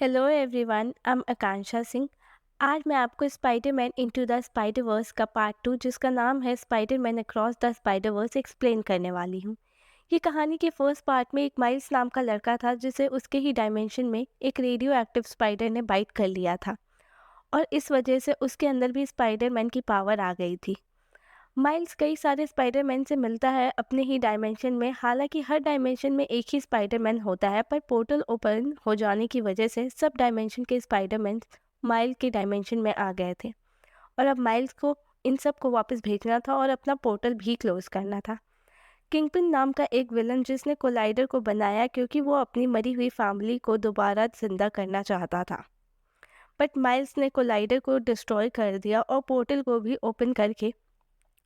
Hello everyone, I am Akanksha Singh. आज मैं आपको स्पाइडरमैन इनटू द स्पाइडरवर्स का पार्ट 2 जिसका नाम है Spiderman across the Spider-Verse explain करने वाली हूँ। ये कहानी के फर्स्ट पार्ट में एक माइल्स नाम का लड़का था जिसे उसके ही डायमेंशन में एक रेडियो एक्टिव स्पाइडर ने बाइट कर लिया था और इस वजह से उसके अंदर भी स्पाइडरमैन की पावर आ गई थी। माइल्स कई सारे स्पाइडरमैन से मिलता है अपने ही डायमेंशन में। हालांकि हर डायमेंशन में एक ही स्पाइडरमैन होता है, पर पोर्टल ओपन हो जाने की वजह से सब डायमेंशन के स्पाइडरमैन माइल्स के डायमेंशन में आ गए थे और अब माइल्स को इन सब को वापस भेजना था और अपना पोर्टल भी क्लोज करना था। किंगपिन नाम का एक विलन जिसने कोलाइडर को बनाया क्योंकि वो अपनी मरी हुई फैमिली को दोबारा जिंदा करना चाहता था, बट माइल्स ने कोलाइडर को डिस्ट्रॉय कर दिया और पोर्टल को भी ओपन करके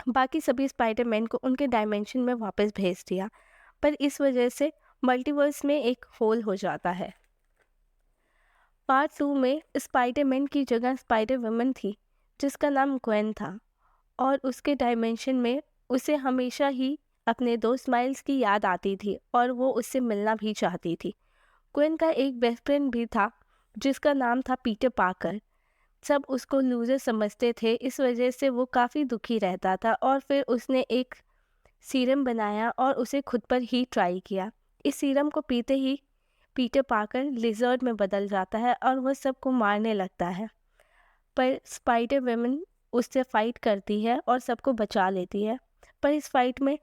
बाकी सभी स्पाइडरमैन को उनके डायमेंशन में वापस भेज दिया। पर इस वजह से मल्टीवर्स में एक होल हो जाता है। पार्ट 2 में स्पाइडरमैन की जगह स्पाइडर वुमन थी जिसका नाम ग्वेन था और उसके डायमेंशन में उसे हमेशा ही अपने दोस्त माइल्स की याद आती थी और वो उससे मिलना भी चाहती थी। ग्वेन का एक बेस्ट फ्रेंड भी था जिसका नाम था पीटर पार्कर। सब उसको लूज़र समझते थे, इस वजह से वो काफ़ी दुखी रहता था और फिर उसने एक सीरम बनाया और उसे खुद पर ही ट्राई किया। इस सीरम को पीते ही पीटर पार्कर लिजर्ड में बदल जाता है और वह सबको मारने लगता है, पर स्पाइडर वुमन उससे फाइट करती है और सबको बचा लेती है। पर इस फाइट में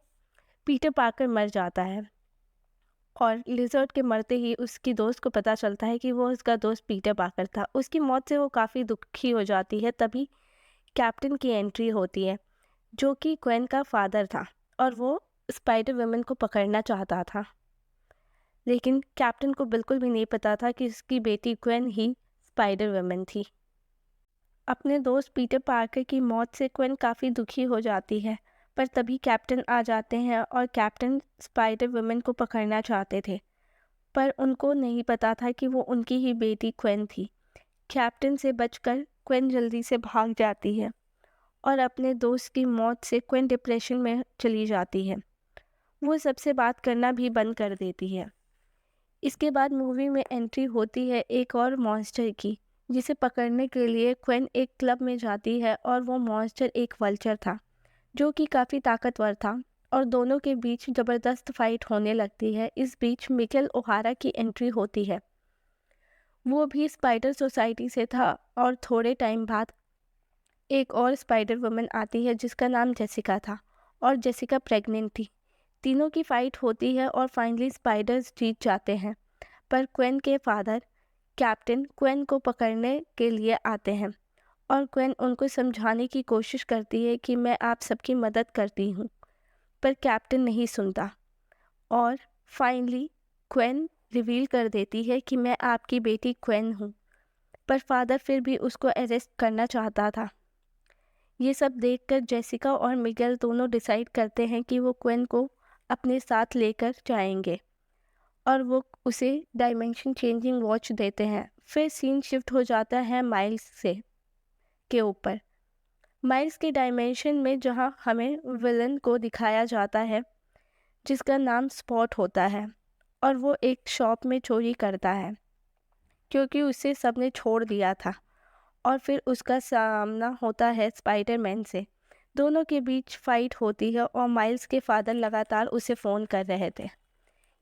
पीटर पार्कर मर जाता है और लिजर्ड के मरते ही उसकी दोस्त को पता चलता है कि वो उसका दोस्त पीटर पार्कर था। उसकी मौत से वो काफ़ी दुखी हो जाती है। तभी कैप्टन की एंट्री होती है जो कि ग्वेन का फादर था और वो स्पाइडर वुमन को पकड़ना चाहता था, लेकिन कैप्टन को बिल्कुल भी नहीं पता था कि उसकी बेटी ग्वेन ही स्पाइडर वुमन थी। अपने दोस्त पीटर पार्कर की मौत से ग्वेन काफ़ी दुखी हो जाती है, पर तभी कैप्टन आ जाते हैं और कैप्टन स्पाइडर वुमन को पकड़ना चाहते थे, पर उनको नहीं पता था कि वो उनकी ही बेटी ग्वेन थी। कैप्टन से बचकर ग्वेन जल्दी से भाग जाती है और अपने दोस्त की मौत से ग्वेन डिप्रेशन में चली जाती है। वो सबसे बात करना भी बंद कर देती है। इसके बाद मूवी में एंट्री होती है एक और मॉन्स्टर की, जिसे पकड़ने के लिए ग्वेन एक क्लब में जाती है और वो मॉन्स्टर एक वल्चर था जो कि काफ़ी ताकतवर था और दोनों के बीच ज़बरदस्त फाइट होने लगती है। इस बीच मिकेल ओहारा की एंट्री होती है। वो भी स्पाइडर सोसाइटी से था और थोड़े टाइम बाद एक और स्पाइडर वुमन आती है जिसका नाम जेसिका था और जेसिका प्रेग्नेंट थी। तीनों की फाइट होती है और फाइनली स्पाइडर्स जीत जाते हैं, पर क्वेन के फादर कैप्टन क्वेन को पकड़ने के लिए आते हैं और क्वेन उनको समझाने की कोशिश करती है कि मैं आप सबकी मदद करती हूँ, पर कैप्टन नहीं सुनता और फाइनली क्वेन रिवील कर देती है कि मैं आपकी बेटी क्वेन हूँ, पर फादर फिर भी उसको अरेस्ट करना चाहता था। ये सब देखकर जेसिका और मिगेल दोनों डिसाइड करते हैं कि वो क्वेन को अपने साथ लेकर जाएंगे और वो उसे डायमेंशन चेंजिंग वॉच देते हैं। फिर सीन शिफ्ट हो जाता है माइल्स से के ऊपर। माइल्स के डायमेंशन में जहाँ हमें विलन को दिखाया जाता है जिसका नाम स्पॉट होता है और वो एक शॉप में चोरी करता है क्योंकि उसे सबने छोड़ दिया था और फिर उसका सामना होता है स्पाइडरमैन से। दोनों के बीच फाइट होती है और माइल्स के फादर लगातार उसे फ़ोन कर रहे थे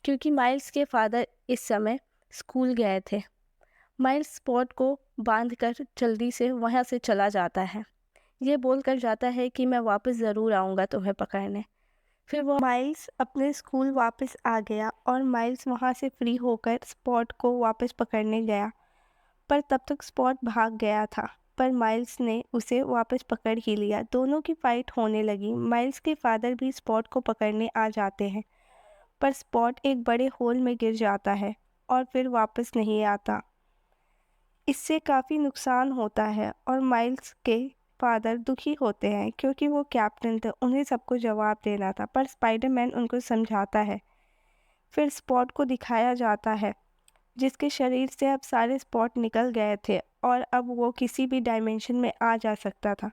क्योंकि माइल्स के फादर इस समय स्कूल गए थे। माइल्स स्पॉट को बांधकर जल्दी से वहाँ से चला जाता है। ये बोलकर जाता है कि मैं वापस ज़रूर आऊँगा तुम्हें पकड़ने। फिर वो माइल्स अपने स्कूल वापस आ गया और माइल्स वहाँ से फ्री होकर स्पॉट को वापस पकड़ने गया, पर तब तक स्पॉट भाग गया था। पर माइल्स ने उसे वापस पकड़ ही लिया। दोनों की फाइट होने लगी। माइल्स के फादर भी स्पॉट को पकड़ने आ जाते हैं, पर स्पॉट एक बड़े होल में गिर जाता है और फिर वापस नहीं आता। इससे काफ़ी नुकसान होता है और माइल्स के फादर दुखी होते हैं क्योंकि वो कैप्टन थे, उन्हें सबको जवाब देना था, पर स्पाइडरमैन उनको समझाता है। फिर स्पॉट को दिखाया जाता है जिसके शरीर से अब सारे स्पॉट निकल गए थे और अब वो किसी भी डायमेंशन में आ जा सकता था।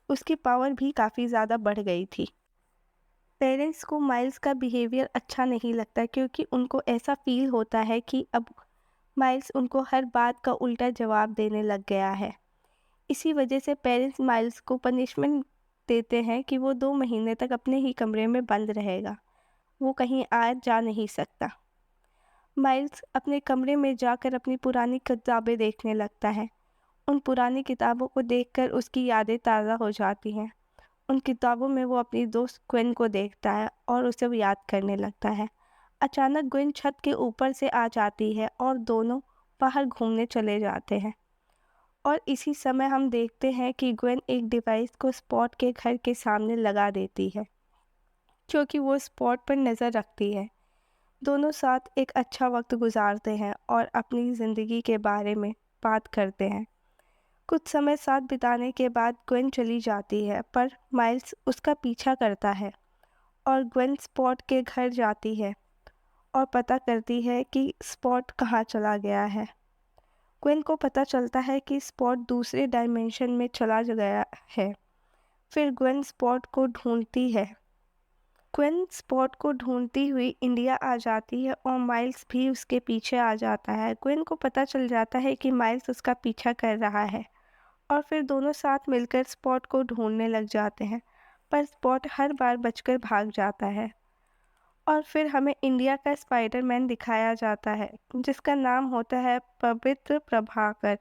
उसकी पावर भी काफ़ी ज़्यादा बढ़ गई थी। पेरेंट्स को माइल्स का बिहेवियर अच्छा नहीं लगता क्योंकि उनको ऐसा फील होता है कि अब माइल्स उनको हर बात का उल्टा जवाब देने लग गया है। इसी वजह से पेरेंट्स माइल्स को पनिशमेंट देते हैं कि वो 2 महीने तक अपने ही कमरे में बंद रहेगा, वो कहीं आ जा नहीं सकता। माइल्स अपने कमरे में जाकर अपनी पुरानी किताबें देखने लगता है। उन पुरानी किताबों को देखकर उसकी यादें ताज़ा हो जाती हैं। उन किताबों में वो अपनी दोस्त ग्वेन को देखता है और उसे वो याद करने लगता है। अचानक ग्वेन छत के ऊपर से आ जाती है और दोनों बाहर घूमने चले जाते हैं। और इसी समय हम देखते हैं कि ग्वेन एक डिवाइस को स्पॉट के घर के सामने लगा देती है, क्योंकि वो स्पॉट पर नज़र रखती है। दोनों साथ एक अच्छा वक्त गुजारते हैं और अपनी ज़िंदगी के बारे में बात करते हैं। कुछ समय साथ बिताने के बाद ग्वेन चली जाती है, पर माइल्स उसका पीछा करता है और ग्वेन स्पॉट के घर जाती है और पता करती है कि स्पॉट कहाँ चला गया है। ग्वेन को पता चलता है कि स्पॉट दूसरे डायमेंशन में चला गया है। फिर ग्वेन स्पॉट को ढूंढती है। ग्वेन स्पॉट को ढूंढती हुई इंडिया आ जाती है और माइल्स भी उसके पीछे आ जाता है। ग्वेन को पता चल जाता है कि माइल्स उसका पीछा कर रहा है और फिर दोनों साथ मिलकर स्पॉट को ढूंढने लग जाते हैं, पर स्पॉट हर बार बचकर भाग जाता है। और फिर हमें इंडिया का स्पाइडरमैन दिखाया जाता है, जिसका नाम होता है पवित्र प्रभाकर।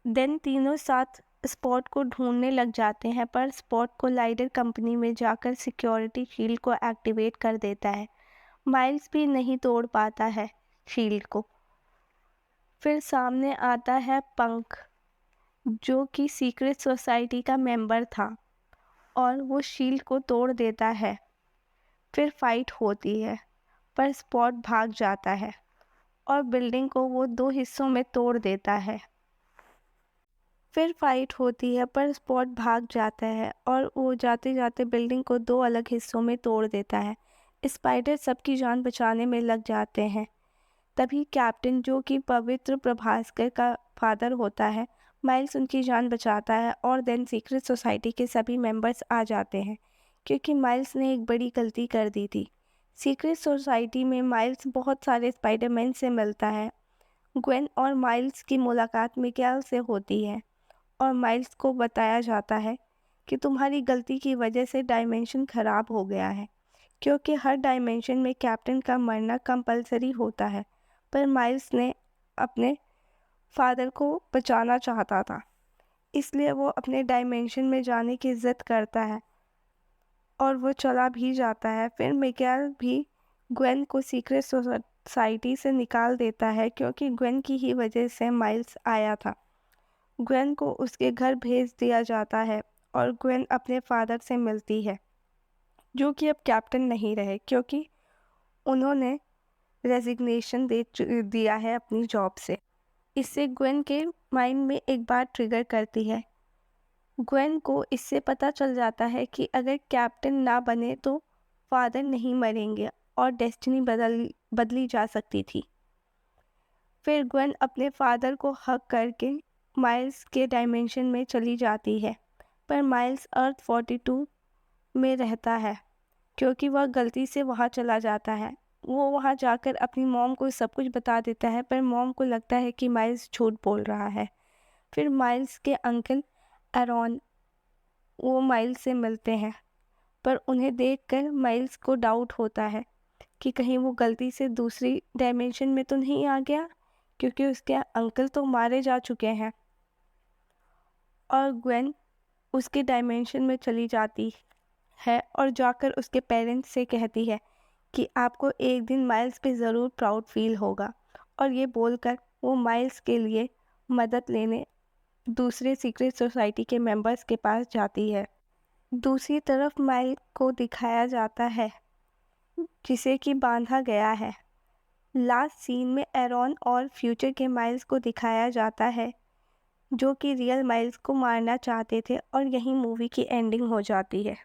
देन तीनों साथ स्पॉट को ढूंढने लग जाते हैं, पर स्पॉट को लाइडर कंपनी में जाकर सिक्योरिटी शील्ड को एक्टिवेट कर देता है। माइल्स भी नहीं तोड़ पाता है शील्ड को। फिर सामने आता है पंक, जो कि सीक्रेट सोसाइटी का मेंबर था, और वो शील्ड को तोड़ देता है। फिर फाइट होती है, पर स्पॉट भाग जाता है और बिल्डिंग को वो 2 हिस्सों में तोड़ देता है। फिर फाइट होती है, पर स्पॉट भाग जाता है और वो जाते जाते बिल्डिंग को 2 अलग हिस्सों में तोड़ देता है। स्पाइडर सबकी जान बचाने में लग जाते हैं। तभी कैप्टन, जो कि पवित्र प्रभास्कर का फादर होता है, माइल्स उनकी जान बचाता है और देन सीक्रेट सोसाइटी के सभी मेंबर्स आ जाते हैं, क्योंकि माइल्स ने एक बड़ी गलती कर दी थी। सीक्रेट सोसाइटी में माइल्स बहुत सारे स्पाइडरमैन से मिलता है। ग्वेन और माइल्स की मुलाकात मिकाएल से होती है और माइल्स को बताया जाता है कि तुम्हारी गलती की वजह से डायमेंशन ख़राब हो गया है, क्योंकि हर डायमेंशन में कैप्टन का मरना कंपलसरी होता है। पर माइल्स ने अपने फादर को बचाना चाहता था, इसलिए वो अपने डायमेंशन में जाने की ज़िद करता है और वो चला भी जाता है। फिर मिकाएल भी ग्वेन को सीक्रेट सोसाइटी से निकाल देता है, क्योंकि ग्वेन की ही वजह से माइल्स आया था। ग्वेन को उसके घर भेज दिया जाता है और ग्वेन अपने फादर से मिलती है, जो कि अब कैप्टन नहीं रहे, क्योंकि उन्होंने रेजिग्नेशन दे दिया है अपनी जॉब से। इससे ग्वेन के माइंड में एक बात ट्रिगर करती है। ग्वेन को इससे पता चल जाता है कि अगर कैप्टन ना बने तो फादर नहीं मरेंगे और डेस्टिनी बदली जा सकती थी। फिर ग्वेन अपने फादर को हग करके माइल्स के डायमेंशन में चली जाती है, पर माइल्स अर्थ 42 में रहता है, क्योंकि वह गलती से वहाँ चला जाता है। वो वहाँ जाकर अपनी मॉम को सब कुछ बता देता है, पर मॉम को लगता है कि माइल्स झूठ बोल रहा है। फिर माइल्स के अंकल एरॉन वो माइल्स से मिलते हैं, पर उन्हें देखकर माइल्स को डाउट होता है कि कहीं वो गलती से दूसरी डायमेंशन में तो नहीं आ गया, क्योंकि उसके अंकल तो मारे जा चुके हैं। और ग्वेन उसके डायमेंशन में चली जाती है और जाकर उसके पेरेंट्स से कहती है कि आपको एक दिन माइल्स पे ज़रूर प्राउड फील होगा, और ये बोलकर वो माइल्स के लिए मदद लेने दूसरे सीक्रेट सोसाइटी के मेंबर्स के पास जाती है। दूसरी तरफ माइल्स को दिखाया जाता है, जिसे कि बांधा गया है। लास्ट सीन में एरॉन और फ्यूचर के माइल्स को दिखाया जाता है, जो कि रियल माइल्स को मारना चाहते थे, और यहीं मूवी की एंडिंग हो जाती है।